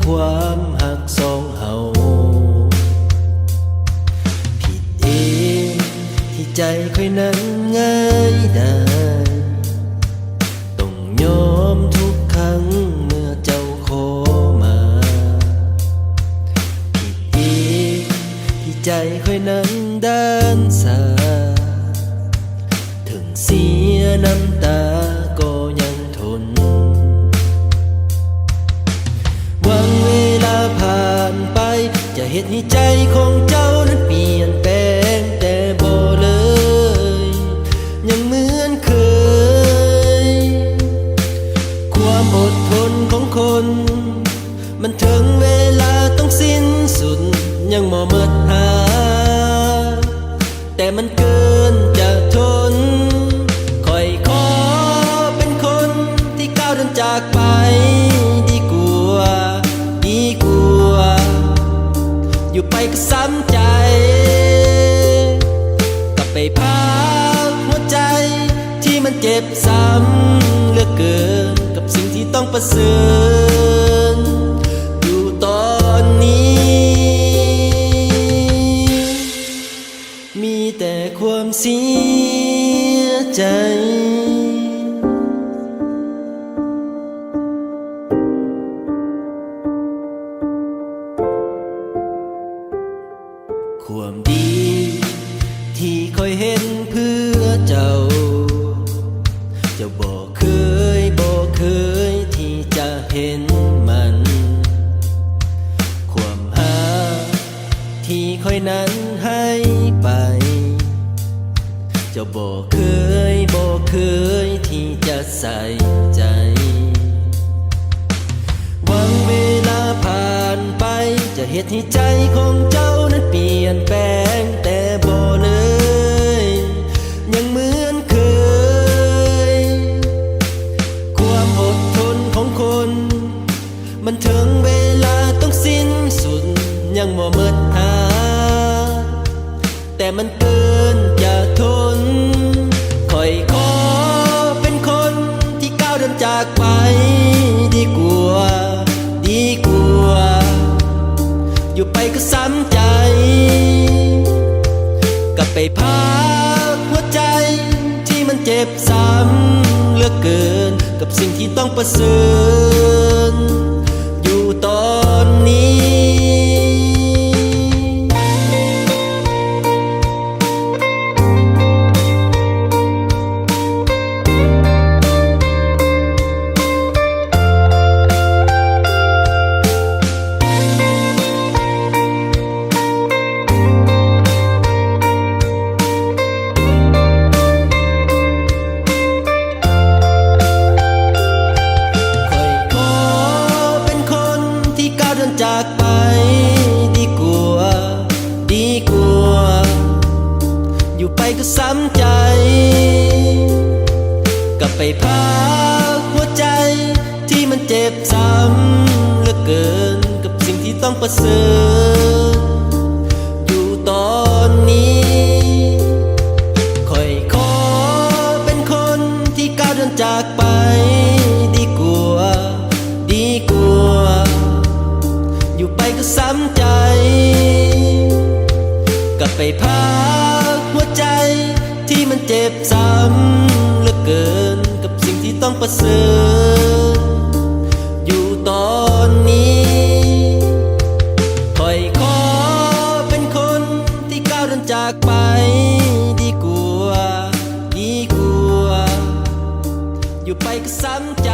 ความหักสองเฮาผิดเองที่ใจค่อยนั้นง่ายได้ต้องยอมทุกครั้งเมื่อเจ้าขอมาผิดเองที่ใจค่อยนั้นด้านสาถึงเสียน้ำตาก็ยังทนหวังเวลาผ่านไปจะเห็นให้ใจของเจ้านั้นเปลี่ยนแปลงแต่บ่เลยยังเหมือนเคยความอดทนของคนมันถึงเวลาต้องสิ้นสุดยังบ่หมดหาแต่มันเกินจะทนคอยขอเป็นคนที่ก้าวเดินจากไปดีกว่าอยู่ไปก็ซ้ำใจกลับไปพักหัวใจที่มันเจ็บซ้ำเหลือเกินกับสิ่งที่ต้องประเสริญอยู่ตอนนี้มีแต่ความเสียใจความดีที่คอยเห็นเพื่อเจ้าบอกเคยที่จะเห็นมันความหาที่คอยนั้นให้ไปบอกเคยที่จะใส่ใจหวังเวลาผ่านไปจะเห็นให้ใจของเจ้านั้นเปลี่ยนแปลงแต่บ่เลยยังเหมือนเคยความอดทนของคนมันถึงเวลาต้องสิ้นสุดยังบ่หมดหาแต่มันเกินจะทนคอยขอเป็นคนที่ก้าวเดินจากไปดีกว่าอยู่ไปก็ซ้ำใจกลับไปพักหัวใจที่มันเจ็บซ้ำเหลือเกินกับสิ่งที่ต้องประเสริญอยู่ตอนนี้จากไปดีกว่าอยู่ไปก็ซ้ำใจกลับไปพักหัวใจที่มันเจ็บซ้ำเหลือเกินกับสิ่งที่ต้องประเสริฐอยู่ตอนนี้คอยขอเป็นคนที่ก้าวเดินจากไปดีกว่าอยู่ไปก็ซ้ำใจกลับไปพักหัวใจที่มันเจ็บซ้ำเหลือเกินกับสิ่งที่ต้องประเสริฐอยู่ตอนนี้คอยขอเป็นคนที่ก้าวเดินจากไปดีกว่าอยู่ไปก็ซ้ำใจ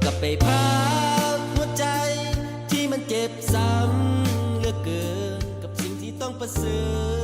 กลับไปพักหัวใจที่มันเจ็บซ้ำเหลือเกินกับสิ่งที่ต้องประเสริฐ